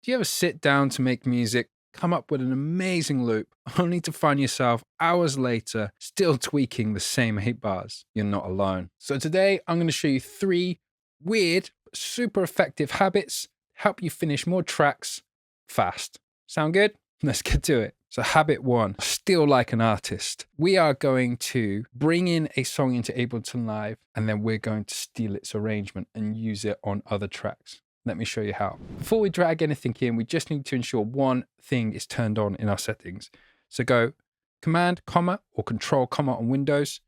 Do you ever sit down to make music, come up with an amazing loop, only to find yourself hours later still tweaking the same 8 bars? You're not alone. So today I'm going to show you 3 weird, but super effective habits to help you finish more tracks fast. Sound good? Let's get to it. So habit 1, steal like an artist. We are going to bring in a song into Ableton Live, and then we're going to steal its arrangement and use it on other tracks. Let me show you how. Before we drag anything in, we just need to ensure one thing is turned on in our settings. So go Command, comma, or Control, comma on Windows,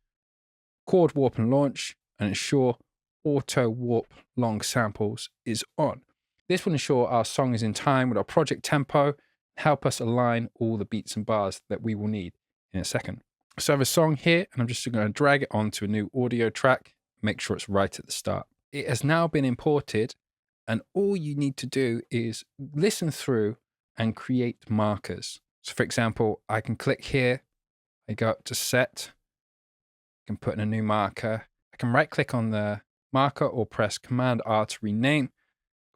chord warp and launch, and ensure auto warp long samples is on. This will ensure our song is in time with our project tempo, help us align all the beats and bars that we will need in a second. So I have a song here, and I'm just going to drag it onto a new audio track, make sure it's right at the start. It has now been imported, and all you need to do is listen through and create markers. So for example, I can click here, I go up to set, I can put in a new marker. I can right click on the marker or press Command R to rename,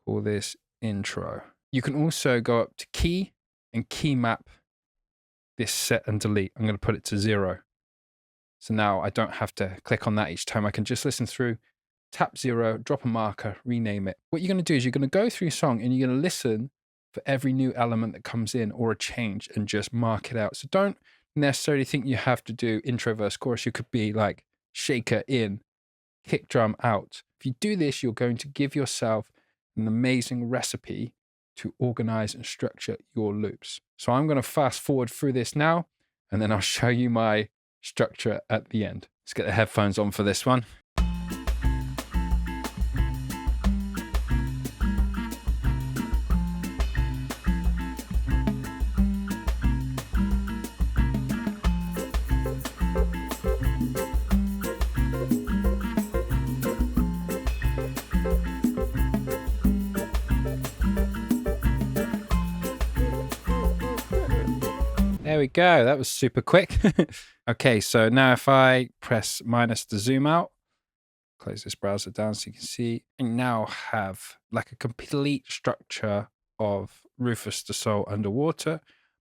call this intro. You can also go up to key and key map this set and delete. I'm going to put it to 0. So now I don't have to click on that each time. I can just listen through, tap 0, drop a marker, rename it. What you're going to do is you're going to go through your song and you're going to listen for every new element that comes in or a change and just mark it out. So don't necessarily think you have to do intro, verse, chorus. You could be like shaker in, kick drum out. If you do this, you're going to give yourself an amazing recipe to organize and structure your loops. So I'm going to fast forward through this now, and then I'll show you my structure at the end. Let's get the headphones on for this one. There we go. That was super quick. Okay, so now if I press minus to zoom out, close this browser down so you can see, I now have like a complete structure of Rufus the Soul Underwater.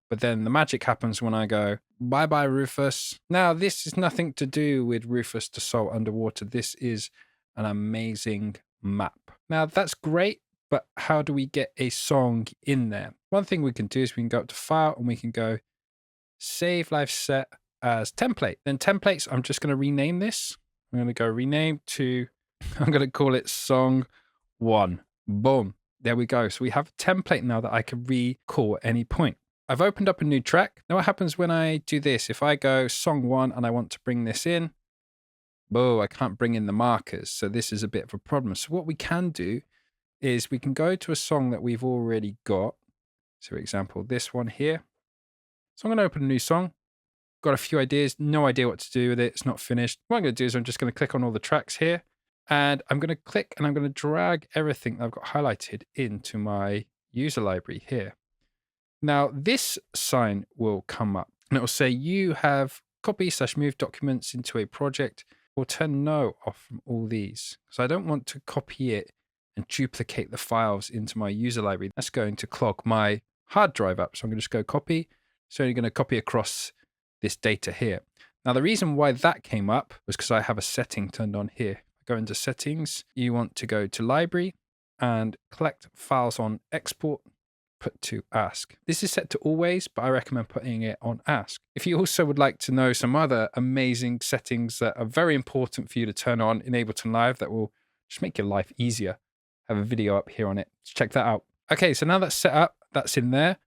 But then the magic happens when I go, bye bye Rufus. Now this is nothing to do with Rufus the Soul Underwater. This is an amazing map. Now that's great, but how do we get a song in there? One thing we can do is we can go up to File and we can go Save Live Set as template. Then templates, I'm just going to rename this. I'm going to go rename to, I'm going to call it Song 1. Boom. There we go. So we have a template now that I can recall at any point. I've opened up a new track. Now what happens when I do this? If I go Song 1 and I want to bring this in, whoa, I can't bring in the markers. So this is a bit of a problem. So what we can do is we can go to a song that we've already got. So for example, this one here. So I'm going to open a new song. Got a few ideas, no idea what to do with it. It's not finished. What I'm going to do is I'm just going to click on all the tracks here, and I'm going to click and I'm going to drag everything that I've got highlighted into my user library here. Now this sign will come up and it will say you have copy/move documents into a project, or turn no off from all these. So I don't want to copy it and duplicate the files into my user library. That's going to clog my hard drive up. So I'm going to just go copy. So you're going to copy across this data here. Now, the reason why that came up was because I have a setting turned on here. Go into settings. You want to go to library and collect files on export, put to ask. This is set to always, but I recommend putting it on ask. If you also would like to know some other amazing settings that are very important for you to turn on in Ableton Live that will just make your life easier, I have a video up here on it. So check that out. Okay, so now that's set up, that's in there.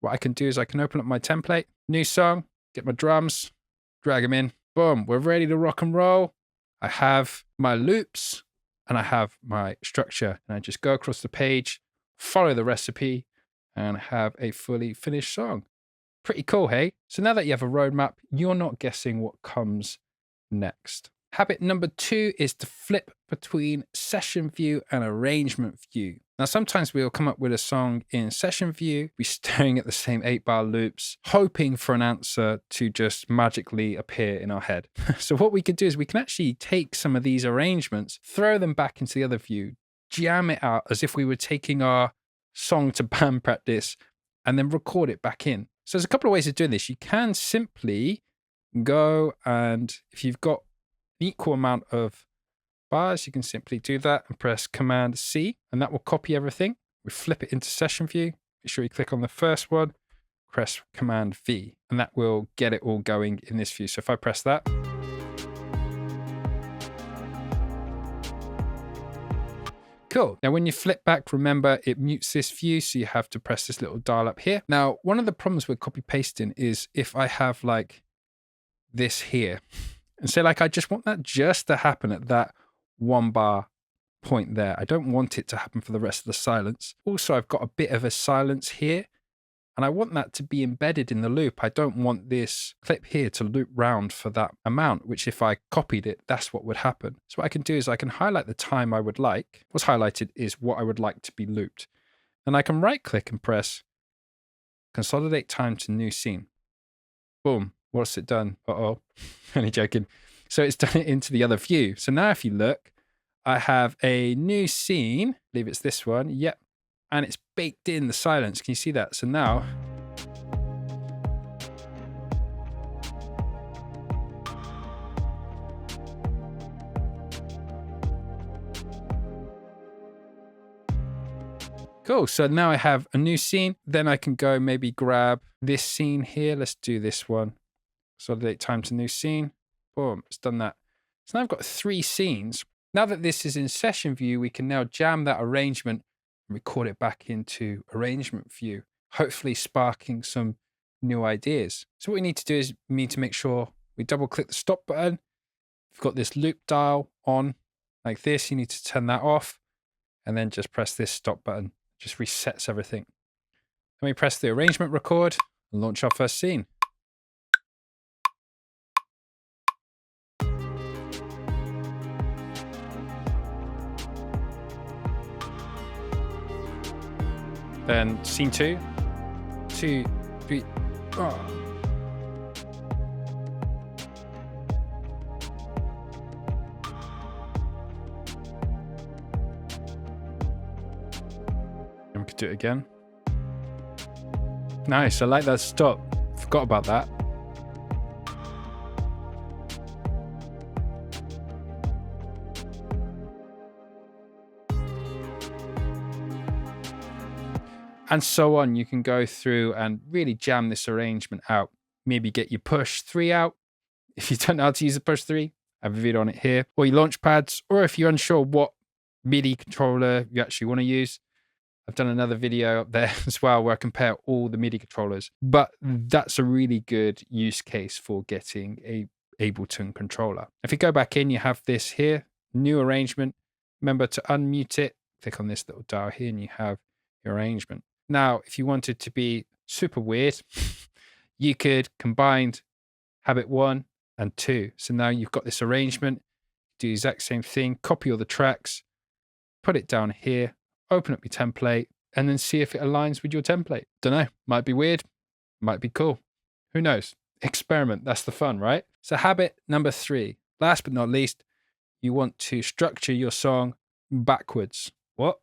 What I can do is I can open up my template, new song, get my drums, drag them in. Boom, we're ready to rock and roll. I have my loops and I have my structure. And I just go across the page, follow the recipe, and have a fully finished song. Pretty cool, hey? So now that you have a roadmap, you're not guessing what comes next. Habit number 2 is to flip between session view and arrangement view. Now, sometimes we'll come up with a song in session view, be staring at the same 8-bar loops, hoping for an answer to just magically appear in our head. So what we could do is we can actually take some of these arrangements, throw them back into the other view, jam it out as if we were taking our song to band practice and then record it back in. So there's a couple of ways of doing this. You can simply go and if you've got an equal amount of bars, you can simply do that and press Command C and that will copy everything. We flip it into session view. Make sure you click on the first one, press Command V, and that will get it all going in this view. So if I press that, cool. Now, when you flip back, remember it mutes this view, so you have to press this little dial up here. Now, one of the problems with copy pasting is if I have like this here, and say like I just want that just to happen at that 1 bar point there. I don't want it to happen for the rest of the silence. Also, I've got a bit of a silence here, and I want that to be embedded in the loop. I don't want this clip here to loop round for that amount, which if I copied it, that's what would happen. So what I can do is I can highlight the time I would like. What's highlighted is what I would like to be looped. And I can right click and press Consolidate Time to New Scene. Boom. What's it done? Uh-oh. Only joking. So it's done it into the other view. So now if you look, I have a new scene. I believe it's this one. Yep. And it's baked in the silence. Can you see that? So now, cool. So now I have a new scene. Then I can go maybe grab this scene here. Let's do this one. Consolidate time to new scene. Boom. It's done that. So now I've got 3 scenes. Now that this is in session view, we can now jam that arrangement and record it back into arrangement view, hopefully sparking some new ideas. So what we need to do is we need to make sure we double click the stop button. We've got this loop dial on like this. You need to turn that off and then just press this stop button. Just resets everything. Then we press the arrangement record and launch our first scene. Then scene 2, 2, 3, oh. And we could do it again. Nice, I like that stop. Forgot about that. And so on. You can go through and really jam this arrangement out. Maybe get your push 3 out. If you don't know how to use a push 3, I have a video on it here. Or your launch pads, or if you're unsure what MIDI controller you actually want to use, I've done another video up there as well where I compare all the MIDI controllers. But that's a really good use case for getting a Ableton controller. If you go back in, you have this here, new arrangement. Remember to unmute it. Click on this little dial here and you have your arrangement. Now, if you wanted to be super weird, you could combine habit 1 and 2. So now you've got this arrangement, do the exact same thing, copy all the tracks, put it down here, open up your template, and then see if it aligns with your template. Don't know, might be weird, might be cool. Who knows? Experiment, that's the fun, right? So habit number 3, last but not least, you want to structure your song backwards. What?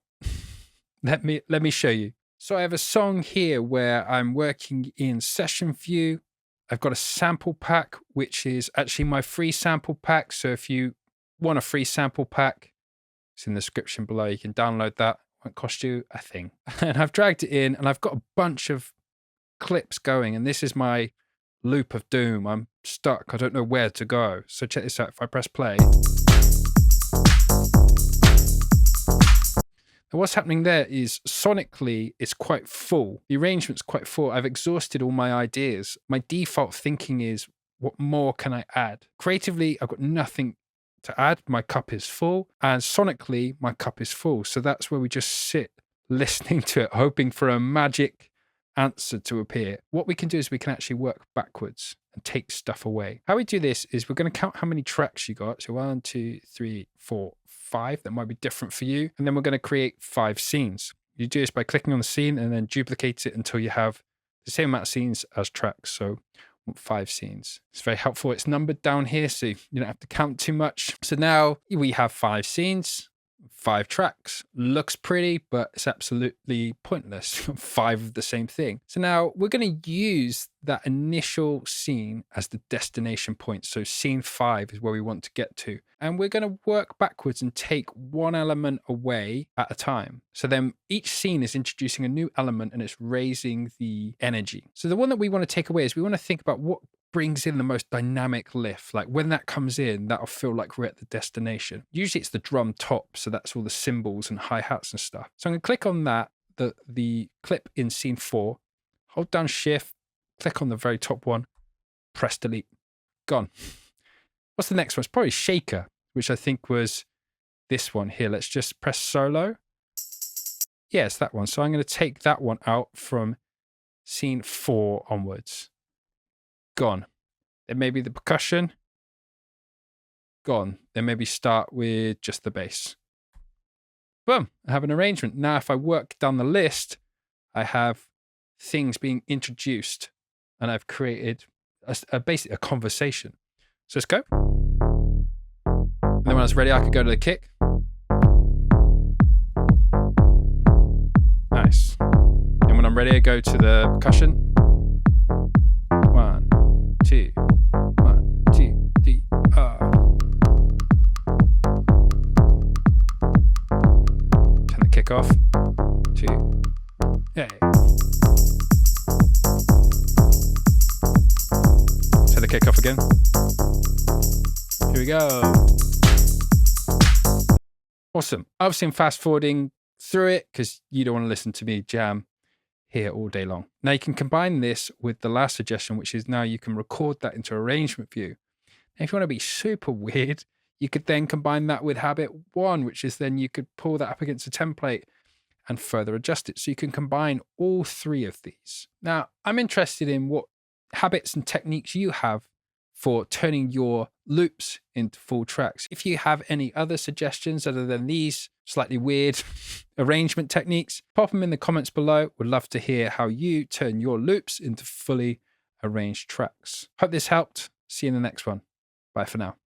Let me show you. So I have a song here where I'm working in session view. I've got a sample pack, which is actually my free sample pack. So if you want a free sample pack, it's in the description below. You can download that. Won't cost you a thing. And I've dragged it in and I've got a bunch of clips going. And this is my loop of doom. I'm stuck. I don't know where to go. So check this out. If I press play. And what's happening there is sonically, it's quite full. The arrangement's quite full. I've exhausted all my ideas. My default thinking is, what more can I add? Creatively, I've got nothing to add. My cup is full. And sonically, my cup is full. So that's where we just sit listening to it, hoping for a magic answer to appear. What we can do is we can actually work backwards and take stuff away. How we do this is we're going to count how many tracks you got. So 1, 2, 3, 4, 5. That might be different for you. And then we're going to create 5 scenes. You do this by clicking on the scene and then duplicate it until you have the same amount of scenes as tracks. So 5 scenes. It's very helpful. It's numbered down here, so you don't have to count too much. So now we have 5 scenes. 5 tracks. Looks pretty, but it's absolutely pointless. 5 of the same thing. So now we're going to use that initial scene as the destination point. So scene 5 is where we want to get to. And we're going to work backwards and take one element away at a time. So then each scene is introducing a new element and it's raising the energy. So the one that we want to take away is we want to think about what brings in the most dynamic lift. Like when that comes in, that'll feel like we're at the destination. Usually it's the drum top, so that's all the cymbals and hi-hats and stuff. So I'm going to click on that, the clip in scene 4, hold down shift, click on the very top one, press delete, gone. What's the next one? It's probably shaker, which I think was this one here. Let's just press solo. Yeah, it's that one. So I'm going to take that one out from scene 4 onwards. Gone. Then maybe the percussion. Gone. Then maybe start with just the bass. Boom. I have an arrangement. Now, if I work down the list, I have things being introduced and I've created basically a conversation. So let's go. And then when I was ready, I could go to the kick. Nice. And when I'm ready, I go to the percussion. 1, 2, 1, 2, 3, Turn the kick off. 2. Hey. Turn the kick off again. Here we go. Awesome. Obviously, I'm fast forwarding through it because you don't want to listen to me jam here all day long. Now you can combine this with the last suggestion, which is now you can record that into arrangement view. And if you want to be super weird, you could then combine that with habit 1, which is then you could pull that up against a template and further adjust it. So you can combine all 3 of these. Now I'm interested in what habits and techniques you have for turning your loops into full tracks. If you have any other suggestions other than these slightly weird arrangement techniques, pop them in the comments below. Would love to hear how you turn your loops into fully arranged tracks. Hope this helped. See you in the next one. Bye for now.